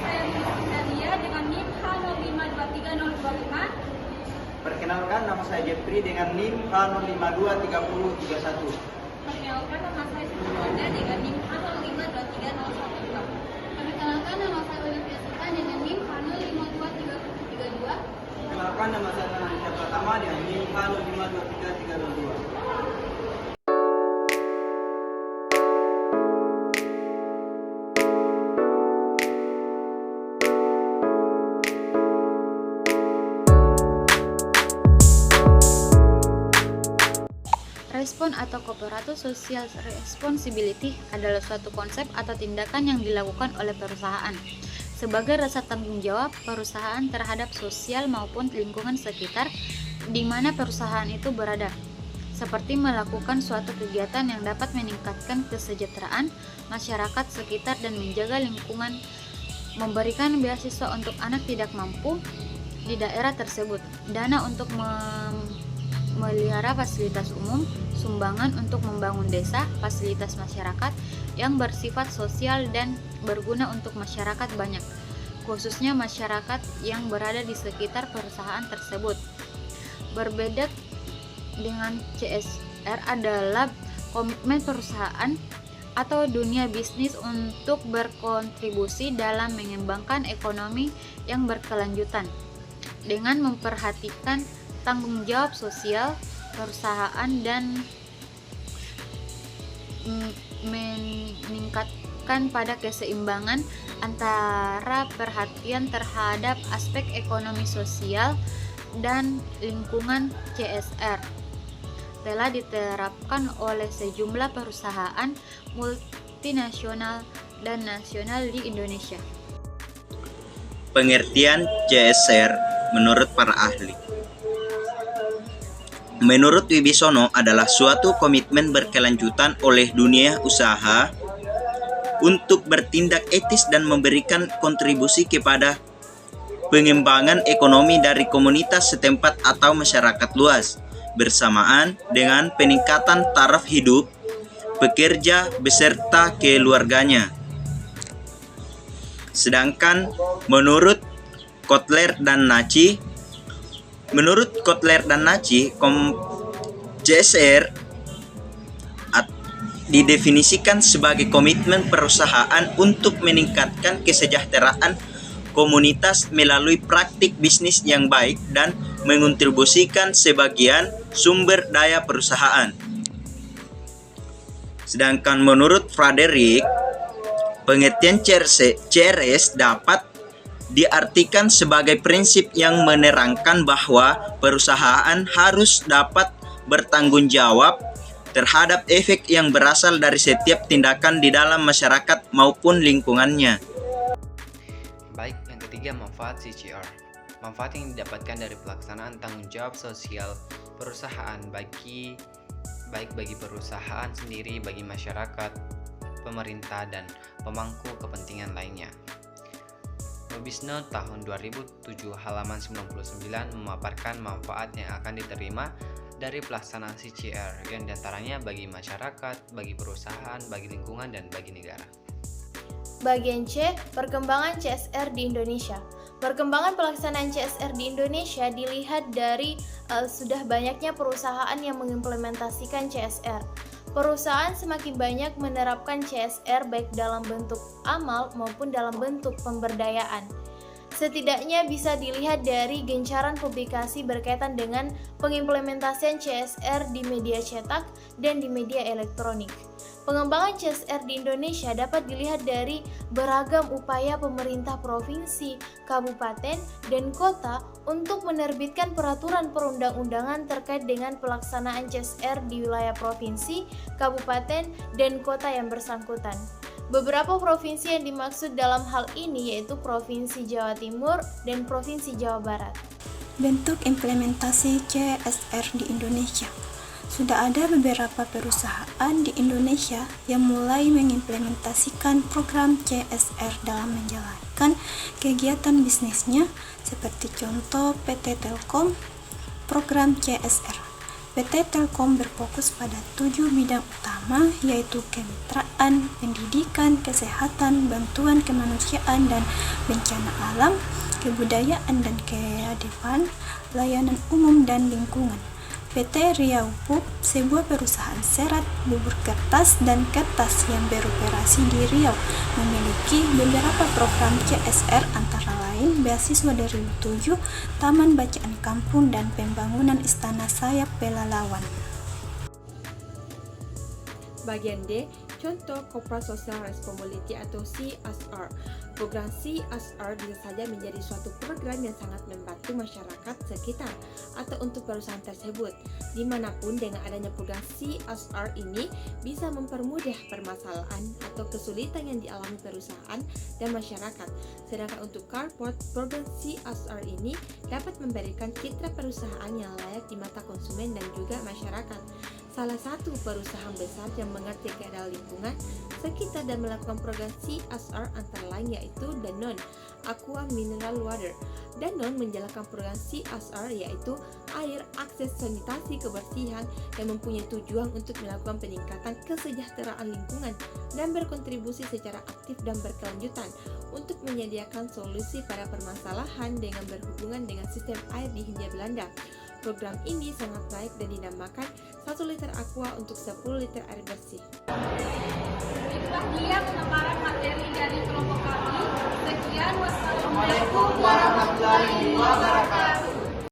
saya Miss Nadia dengan NIM H05230255. Perkenalkan, nama saya Jeffrey dengan NIM H05233031. Perkenalkan, nama saya Siti Wanda dengan NIM H052301. Perkenalkan, nama saya Olivia Sita dengan NIM H052332. Perkenalkan, nama saya Nananisha Pratama dengan NIM H052332. Respon atau Corporate Social Responsibility adalah suatu konsep atau tindakan yang dilakukan oleh perusahaan sebagai rasa tanggung jawab perusahaan terhadap sosial maupun lingkungan sekitar di mana perusahaan itu berada, seperti melakukan suatu kegiatan yang dapat meningkatkan kesejahteraan masyarakat sekitar dan menjaga lingkungan, memberikan beasiswa untuk anak tidak mampu di daerah tersebut, dana untuk melihara fasilitas umum, sumbangan untuk membangun desa, fasilitas masyarakat yang bersifat sosial dan berguna untuk masyarakat banyak, khususnya masyarakat yang berada di sekitar perusahaan tersebut. Berbeda dengan CSR adalah komitmen perusahaan atau dunia bisnis untuk berkontribusi dalam mengembangkan ekonomi yang berkelanjutan dengan memperhatikan tanggung jawab sosial perusahaan dan meningkatkan pada keseimbangan antara perhatian terhadap aspek ekonomi sosial dan lingkungan. CSR telah diterapkan oleh sejumlah perusahaan multinasional dan nasional di Indonesia. Pengertian CSR menurut para ahli. Menurut Wibisono adalah suatu komitmen berkelanjutan oleh dunia usaha untuk bertindak etis dan memberikan kontribusi kepada pengembangan ekonomi dari komunitas setempat atau masyarakat luas, bersamaan dengan peningkatan taraf hidup pekerja beserta keluarganya. Sedangkan menurut Kotler dan Naci, CSR didefinisikan sebagai komitmen perusahaan untuk meningkatkan kesejahteraan komunitas melalui praktik bisnis yang baik dan mengontribusikan sebagian sumber daya perusahaan. Sedangkan menurut Frederick, pengertian CRS dapat diartikan sebagai prinsip yang menerangkan bahwa perusahaan harus dapat bertanggung jawab terhadap efek yang berasal dari setiap tindakan di dalam masyarakat maupun lingkungannya. Baik, yang ketiga, manfaat CCR. Manfaat yang didapatkan dari pelaksanaan tanggung jawab sosial perusahaan baik bagi perusahaan sendiri, bagi masyarakat, pemerintah, dan pemangku kepentingan lainnya. Webisno tahun 2007 halaman 99 memaparkan manfaat yang akan diterima dari pelaksanaan CCR yang diantaranya bagi masyarakat, bagi perusahaan, bagi lingkungan, dan bagi negara. Bagian C, perkembangan CSR di Indonesia. Perkembangan pelaksanaan CSR di Indonesia dilihat dari sudah banyaknya perusahaan yang mengimplementasikan CSR. Perusahaan semakin banyak menerapkan CSR baik dalam bentuk amal maupun dalam bentuk pemberdayaan. Setidaknya bisa dilihat dari gencaran publikasi berkaitan dengan pengimplementasian CSR di media cetak dan di media elektronik. Pengembangan CSR di Indonesia dapat dilihat dari beragam upaya pemerintah provinsi, kabupaten, dan kota untuk menerbitkan peraturan perundang-undangan terkait dengan pelaksanaan CSR di wilayah provinsi, kabupaten, dan kota yang bersangkutan. Beberapa provinsi yang dimaksud dalam hal ini yaitu Provinsi Jawa Timur dan Provinsi Jawa Barat. Bentuk implementasi CSR di Indonesia. Sudah ada beberapa perusahaan di Indonesia yang mulai mengimplementasikan program CSR dalam menjalankan kegiatan bisnisnya, seperti contoh PT Telkom, program CSR. PT Telkom berfokus pada 7 bidang utama, yaitu kemitraan, pendidikan, kesehatan, bantuan kemanusiaan dan bencana alam, kebudayaan dan kearifan, layanan umum dan lingkungan. PT Riau Pub, sebuah perusahaan serat, bubur kertas, dan kertas yang beroperasi di Riau, memiliki beberapa program CSR antara lain beasiswa 2007, Taman Bacaan Kampung, dan pembangunan Istana Sayap Pelalawan. Bagian D, contoh Corporate Social Responsibility atau CSR. Program CSR bisa saja menjadi suatu program yang sangat membantu masyarakat sekitar atau untuk perusahaan tersebut. Dimanapun dengan adanya program CSR ini bisa mempermudah permasalahan atau kesulitan yang dialami perusahaan dan masyarakat. Sedangkan untuk corporate, program CSR ini dapat memberikan citra perusahaan yang layak di mata konsumen dan juga masyarakat. Salah satu perusahaan besar yang mengerti keadaan lingkungan sekitar dan melakukan program CSR antara lain yaitu Danone Aqua Mineral Water. Danone menjalankan program CSR yaitu air, akses, sanitasi, kebersihan yang mempunyai tujuan untuk melakukan peningkatan kesejahteraan lingkungan dan berkontribusi secara aktif dan berkelanjutan untuk menyediakan solusi pada permasalahan dengan berhubungan dengan sistem air di Hindia Belanda. Program ini sangat baik dan dinamakan 1 liter aqua untuk 10 liter air bersih. Itulah dia pemaparan materi dari kelompok kami. Sekian, wassalamualaikum warahmatullahi wabarakatuh.